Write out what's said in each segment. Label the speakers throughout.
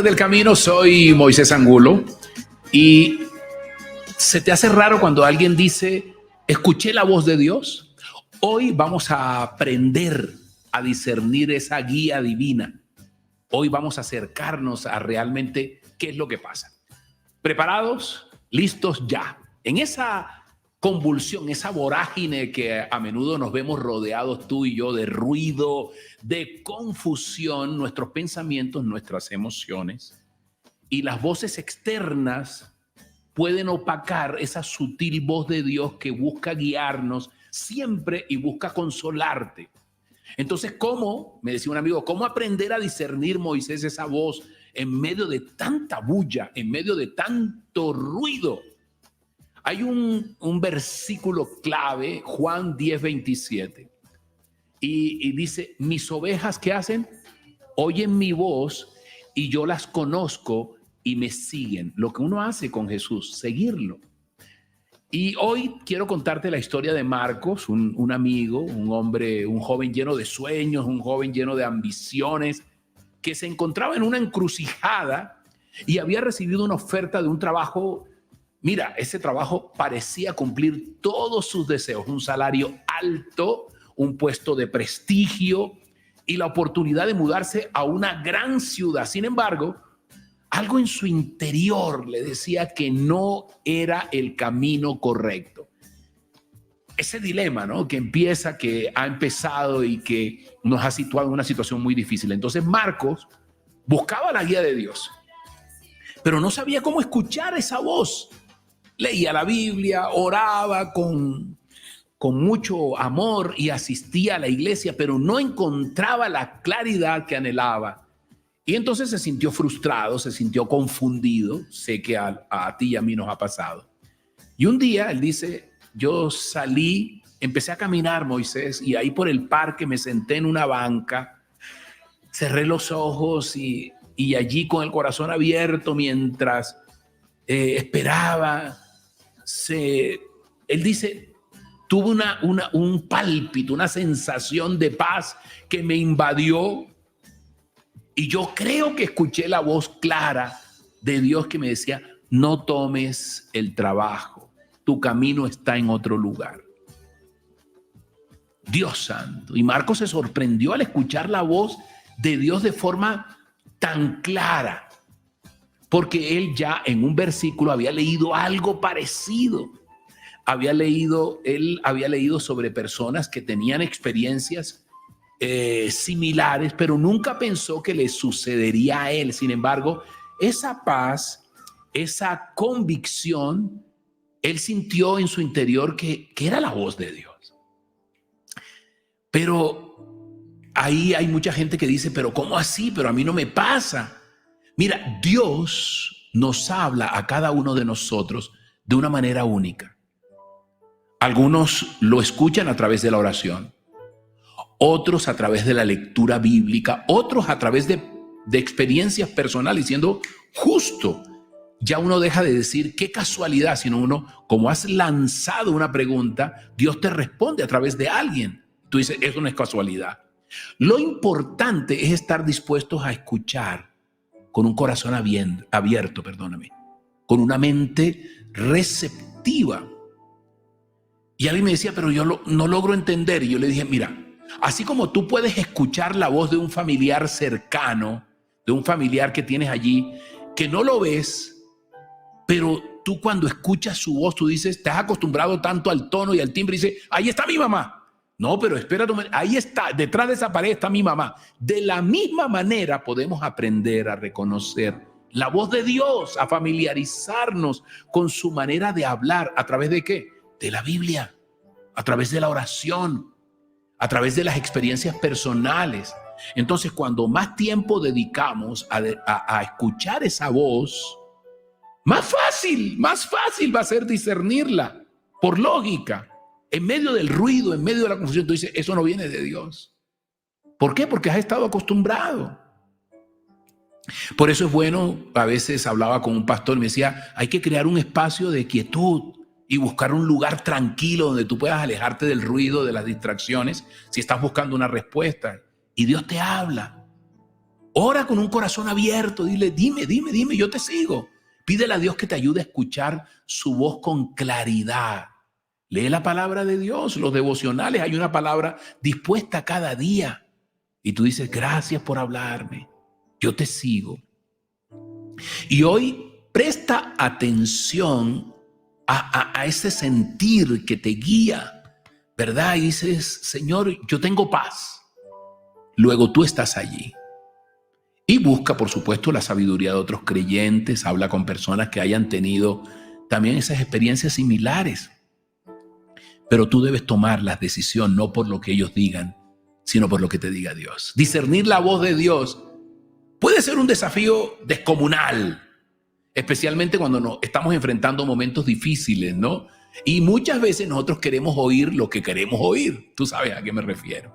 Speaker 1: Del camino, soy Moisés Angulo y ¿se te hace raro cuando alguien dice, escuché la voz de Dios? Hoy vamos a aprender a discernir esa guía divina. Hoy vamos a acercarnos a realmente qué es lo que pasa. ¿Preparados? ¿Listos? Ya. En esa convulsión, esa vorágine que a menudo nos vemos rodeados tú y yo de ruido, de confusión, nuestros pensamientos, nuestras emociones y las voces externas pueden opacar esa sutil voz de Dios que busca guiarnos siempre y busca consolarte. Entonces, ¿cómo? Me decía un amigo, ¿cómo aprender a discernir, Moisés, esa voz en medio de tanta bulla, en medio de tanto ruido? Hay un versículo clave, Juan 10:27, y dice, mis ovejas, ¿qué hacen? Oyen mi voz y yo las conozco y me siguen. Lo que uno hace con Jesús, seguirlo. Y hoy quiero contarte la historia de Marcos, un amigo, un hombre, un joven lleno de sueños, un joven lleno de ambiciones, que se encontraba en una encrucijada y había recibido una oferta de un trabajo. Mira, ese trabajo parecía cumplir todos sus deseos, un salario alto, un puesto de prestigio y la oportunidad de mudarse a una gran ciudad. Sin embargo, algo en su interior le decía que no era el camino correcto. Ese dilema, ¿no? Que ha empezado y que nos ha situado en una situación muy difícil. Entonces Marcos buscaba la guía de Dios, pero no sabía cómo escuchar esa voz. Leía la Biblia, oraba con mucho amor y asistía a la iglesia, pero no encontraba la claridad que anhelaba. Y entonces se sintió frustrado, se sintió confundido. Sé que a ti y a mí nos ha pasado. Y un día él dice, yo salí, empecé a caminar, Moisés, y ahí por el parque me senté en una banca, cerré los ojos y allí con el corazón abierto mientras esperaba. Él dice, tuve un pálpito, una sensación de paz que me invadió y yo creo que escuché la voz clara de Dios que me decía, no tomes el trabajo, tu camino está en otro lugar. Dios santo. Y Marcos se sorprendió al escuchar la voz de Dios de forma tan clara, porque él ya en un versículo había leído algo parecido. Él había leído sobre personas que tenían experiencias similares, pero nunca pensó que le sucedería a él. Sin embargo, esa paz, esa convicción, él sintió en su interior que era la voz de Dios. Pero ahí hay mucha gente que dice, pero ¿cómo así? Pero a mí no me pasa. Mira, Dios nos habla a cada uno de nosotros de una manera única. Algunos lo escuchan a través de la oración, otros a través de la lectura bíblica, otros a través de experiencias personales, siendo justo. Ya uno deja de decir qué casualidad, sino uno, como has lanzado una pregunta, Dios te responde a través de alguien. Tú dices, eso no es casualidad. Lo importante es estar dispuestos a escuchar con un corazón abierto, con una mente receptiva. Y alguien me decía, pero yo no logro entender. Y yo le dije, mira, así como tú puedes escuchar la voz de un familiar cercano, de un familiar que tienes allí, que no lo ves, pero tú cuando escuchas su voz, tú dices, te has acostumbrado tanto al tono y al timbre y dices, ahí está mi mamá. No, pero espérate, ahí está, detrás de esa pared está mi mamá. De la misma manera podemos aprender a reconocer la voz de Dios, a familiarizarnos con su manera de hablar. ¿A través de qué? De la Biblia, a través de la oración, a través de las experiencias personales. Entonces, cuando más tiempo dedicamos a escuchar esa voz, más fácil va a ser discernirla por lógica. En medio del ruido, en medio de la confusión, tú dices, eso no viene de Dios. ¿Por qué? Porque has estado acostumbrado. Por eso es bueno, a veces hablaba con un pastor y me decía, hay que crear un espacio de quietud y buscar un lugar tranquilo donde tú puedas alejarte del ruido, de las distracciones, si estás buscando una respuesta. Y Dios te habla. Ora con un corazón abierto. Dile, dime, yo te sigo. Pídele a Dios que te ayude a escuchar su voz con claridad. Lee la palabra de Dios, los devocionales. Hay una palabra dispuesta cada día. Y tú dices, gracias por hablarme. Yo te sigo. Y hoy presta atención a ese sentir que te guía, ¿verdad? Y dices, Señor, yo tengo paz. Luego tú estás allí. Y busca, por supuesto, la sabiduría de otros creyentes. Habla con personas que hayan tenido también esas experiencias similares. Pero tú debes tomar la decisión no por lo que ellos digan, sino por lo que te diga Dios. Discernir la voz de Dios puede ser un desafío descomunal, especialmente cuando estamos enfrentando momentos difíciles, ¿no? Y muchas veces nosotros queremos oír lo que queremos oír. Tú sabes a qué me refiero.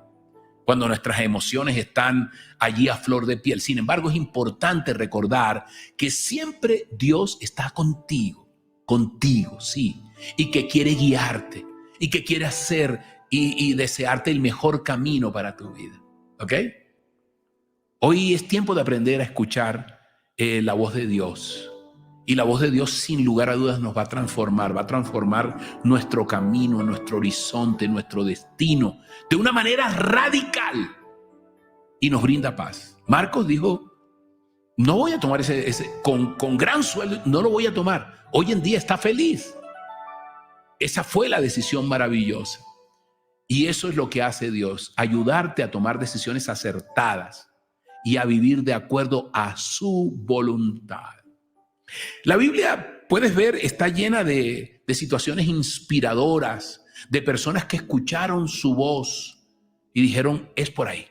Speaker 1: Cuando nuestras emociones están allí a flor de piel. Sin embargo, es importante recordar que siempre Dios está contigo, sí, y que quiere guiarte, y que quiere hacer y desearte el mejor camino para tu vida, ¿ok? Hoy es tiempo de aprender a escuchar la voz de Dios. Y la voz de Dios, sin lugar a dudas, nos va a transformar nuestro camino, nuestro horizonte, nuestro destino, de una manera radical. Y nos brinda paz. Marcos dijo, no voy a tomar con gran sueldo, no lo voy a tomar. Hoy en día está feliz. Esa fue la decisión maravillosa. Y eso es lo que hace Dios, ayudarte a tomar decisiones acertadas y a vivir de acuerdo a su voluntad. La Biblia, puedes ver, está llena de situaciones inspiradoras, de personas que escucharon su voz y dijeron, es por ahí.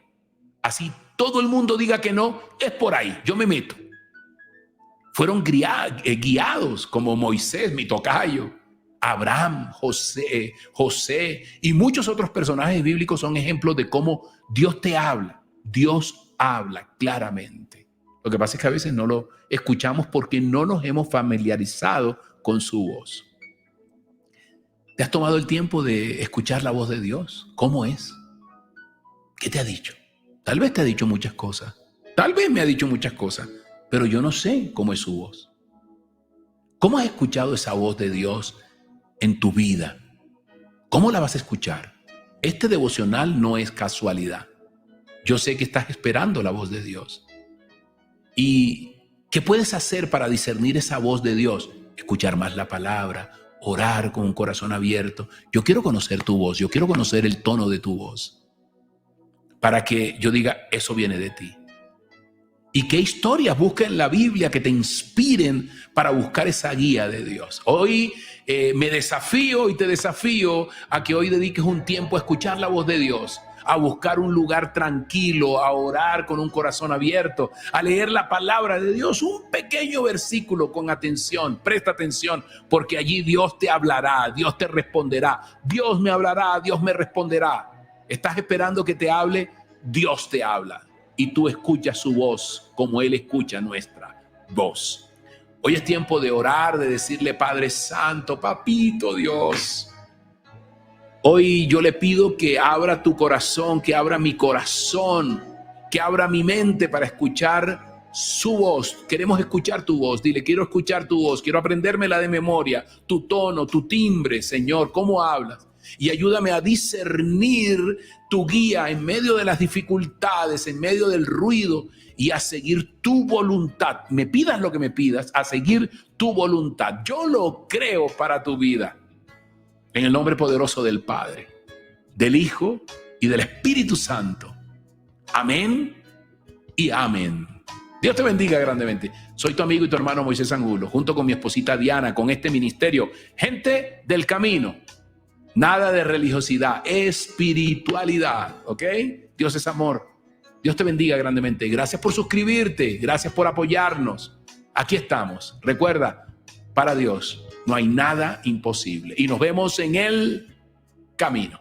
Speaker 1: Así todo el mundo diga que no, es por ahí, yo me meto. Fueron guiados como Moisés, mi tocayo, Abraham, José y muchos otros personajes bíblicos son ejemplos de cómo Dios te habla. Dios habla claramente. Lo que pasa es que a veces no lo escuchamos porque no nos hemos familiarizado con su voz. ¿Te has tomado el tiempo de escuchar la voz de Dios? ¿Cómo es? ¿Qué te ha dicho? Tal vez te ha dicho muchas cosas. Tal vez me ha dicho muchas cosas, pero yo no sé cómo es su voz. ¿Cómo has escuchado esa voz de Dios en tu vida? ¿Cómo la vas a escuchar? Este devocional no es casualidad. Yo sé que estás esperando la voz de Dios. ¿Y qué puedes hacer para discernir esa voz de Dios? Escuchar más la palabra, orar con un corazón abierto. Yo quiero conocer tu voz, yo quiero conocer el tono de tu voz, para que yo diga, eso viene de ti. ¿Y qué historias busca en la Biblia que te inspiren para buscar esa guía de Dios? Hoy me desafío y te desafío a que hoy dediques un tiempo a escuchar la voz de Dios, a buscar un lugar tranquilo, a orar con un corazón abierto, a leer la palabra de Dios, un pequeño versículo con atención. Presta atención, porque allí Dios te hablará, Dios te responderá. Dios me hablará, Dios me responderá. ¿Estás esperando que te hable? Dios te habla y tú escuchas su voz como Él escucha nuestra voz. Hoy es tiempo de orar, de decirle, Padre Santo, Papito Dios, hoy yo le pido que abra tu corazón, que abra mi corazón, que abra mi mente para escuchar su voz. Queremos escuchar tu voz. Dile, quiero escuchar tu voz, quiero aprendérmela de memoria, tu tono, tu timbre, Señor, cómo hablas. Y ayúdame a discernir tu guía en medio de las dificultades, en medio del ruido, y a seguir tu voluntad. Me pidas lo que me pidas, a seguir tu voluntad. Yo lo creo para tu vida. En el nombre poderoso del Padre, del Hijo y del Espíritu Santo. Amén y amén. Dios te bendiga grandemente. Soy tu amigo y tu hermano Moisés Angulo, junto con mi esposita Diana, con este ministerio. Gente del camino. Nada de religiosidad, espiritualidad, ¿ok? Dios es amor. Dios te bendiga grandemente. Gracias por suscribirte, gracias por apoyarnos. Aquí estamos. Recuerda, para Dios no hay nada imposible. Y nos vemos en el camino.